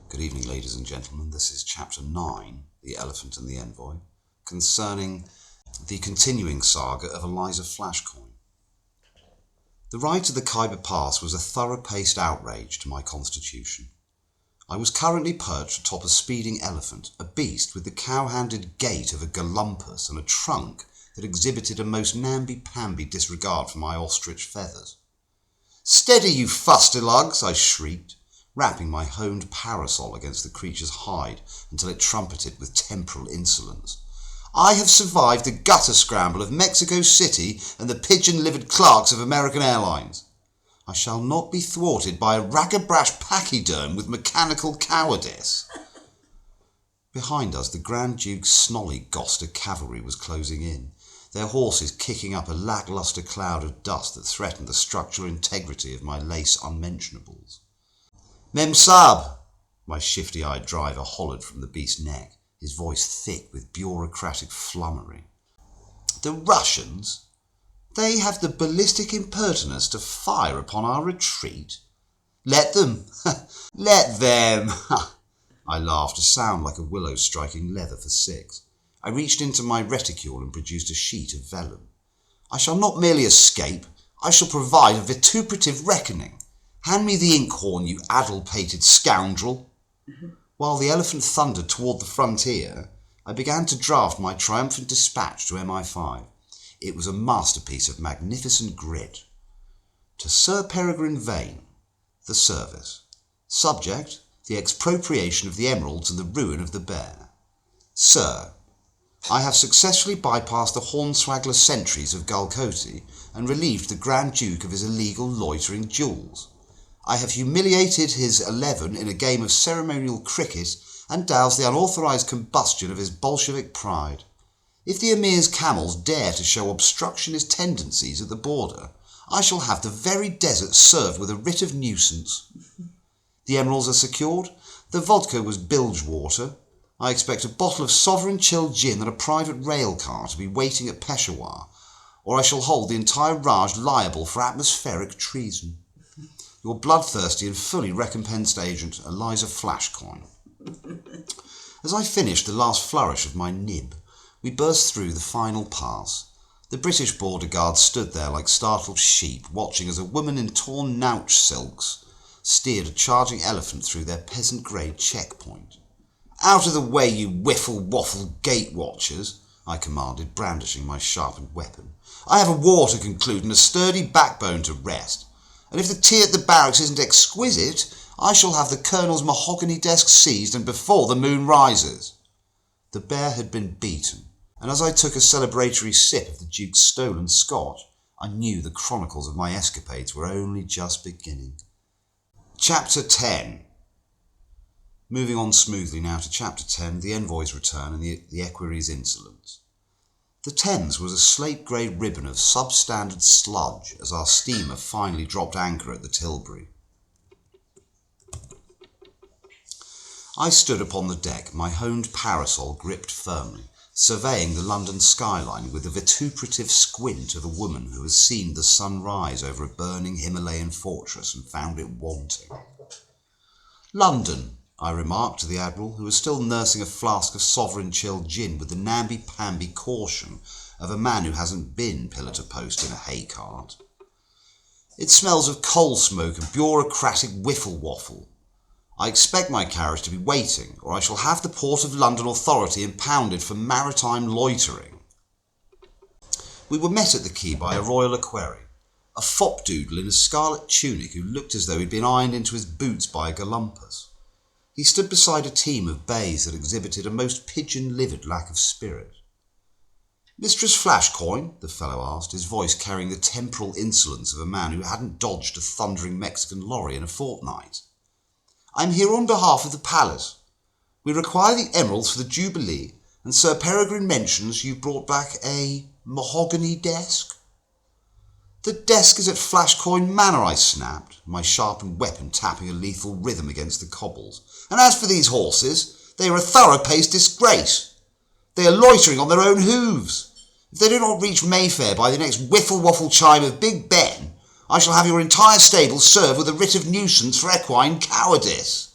Good evening, ladies and gentlemen. This is Chapter 9, The Elephant and the Envoy, concerning the continuing saga of Eliza Flashcoin. The ride to the Khyber Pass was a thorough-paced outrage to my constitution. I was currently perched atop a speeding elephant, a beast with the cow-handed gait of a galumpus and a trunk that exhibited a most namby-pamby disregard for my ostrich feathers. "Steady, you fustilugs!" I shrieked, rapping my honed parasol against the creature's hide until it trumpeted with temporal insolence. "I have survived the gutter scramble of Mexico City and the pigeon-livered clerks of American Airlines. I shall not be thwarted by a ragabrash pachyderm with mechanical cowardice." Behind us, the Grand Duke's snolly-goster cavalry was closing in, their horses kicking up a lacklustre cloud of dust that threatened the structural integrity of my lace unmentionables. "Mem Sab," my shifty-eyed driver hollered from the beast's neck, his voice thick with bureaucratic flummery. "The Russians? They have the ballistic impertinence to fire upon our retreat? Let them! Let them!" I laughed, a sound like a willow striking leather for six. I reached into my reticule and produced a sheet of vellum. "I shall not merely escape, I shall provide a vituperative reckoning. Hand me the inkhorn, you addle-pated scoundrel." While the elephant thundered toward the frontier, I began to draft my triumphant dispatch to MI5. It was a masterpiece of magnificent grit. To Sir Peregrine Vane, the service. Subject, the expropriation of the emeralds and the ruin of the bear. "Sir, I have successfully bypassed the hornswaggler sentries of Galcote and relieved the Grand Duke of his illegal loitering jewels. I have humiliated his 11 in a game of ceremonial cricket and doused the unauthorized combustion of his Bolshevik pride. If the Emir's camels dare to show obstructionist tendencies at the border, I shall have the very desert served with a writ of nuisance. The emeralds are secured, the vodka was bilge water. I expect a bottle of sovereign chilled gin and a private rail car to be waiting at Peshawar, or I shall hold the entire Raj liable for atmospheric treason. Your bloodthirsty and fully recompensed agent, Eliza Flashcoin." As I finished the last flourish of my nib, we burst through the final pass. The British border guards stood there like startled sheep, watching as a woman in torn nouch silks steered a charging elephant through their peasant-grade checkpoint. "Out of the way, you whiffle-waffle gate-watchers," I commanded, brandishing my sharpened weapon. "I have a war to conclude and a sturdy backbone to rest. And if the tea at the barracks isn't exquisite, I shall have the Colonel's mahogany desk seized and before the moon rises." The bear had been beaten, and as I took a celebratory sip of the Duke's stolen scotch, I knew the chronicles of my escapades were only just beginning. Chapter 10. Moving on smoothly now to Chapter 10, the Envoy's Return and the Equerry's Insolence. The Thames was a slate-grey ribbon of substandard sludge as our steamer finally dropped anchor at the Tilbury. I stood upon the deck, my honed parasol gripped firmly, surveying the London skyline with the vituperative squint of a woman who has seen the sun rise over a burning Himalayan fortress and found it wanting. "London," I remarked to the Admiral, who was still nursing a flask of sovereign chilled gin with the namby-pamby caution of a man who hasn't been pillar to post in a hay cart. "It smells of coal smoke and bureaucratic whiffle-waffle. I expect my carriage to be waiting, or I shall have the Port of London Authority impounded for maritime loitering." We were met at the quay by a royal equerry, a fopdoodle in a scarlet tunic who looked as though he'd been ironed into his boots by a galumpus. He stood beside a team of bays that exhibited a most pigeon-livered lack of spirit. "Mistress Flashcoin?" the fellow asked, his voice carrying the temporal insolence of a man who hadn't dodged a thundering Mexican lorry in a fortnight. "I'm here on behalf of the palace. We require the emeralds for the Jubilee, and Sir Peregrine mentions you brought back a mahogany desk." "The desk is at Flashcoin Manor," I snapped, my sharpened weapon tapping a lethal rhythm against the cobbles. "And as for these horses, they are a thorough-paced disgrace. They are loitering on their own hooves. If they do not reach Mayfair by the next whiffle-waffle chime of Big Ben, I shall have your entire stable served with a writ of nuisance for equine cowardice."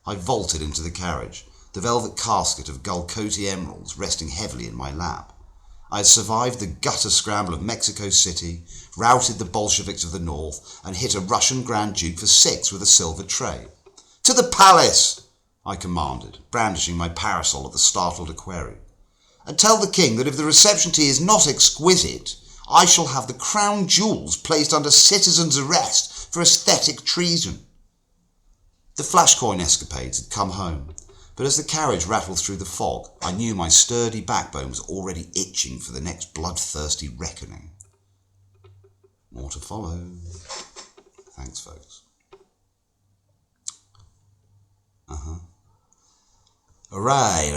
I vaulted into the carriage, the velvet casket of Gulcote emeralds resting heavily in my lap. I had survived the gutter scramble of Mexico City, routed the Bolsheviks of the north, and hit a Russian Grand Duke for 6 with a silver tray. "To the palace!" I commanded, brandishing my parasol at the startled equerry. "And tell the king that if the reception tea is not exquisite, I shall have the crown jewels placed under citizen's arrest for aesthetic treason." The Flashcoin escapades had come home, but as the carriage rattled through the fog, I knew my sturdy backbone was already itching for the next bloodthirsty reckoning. More to follow. Thanks, folks. Alright.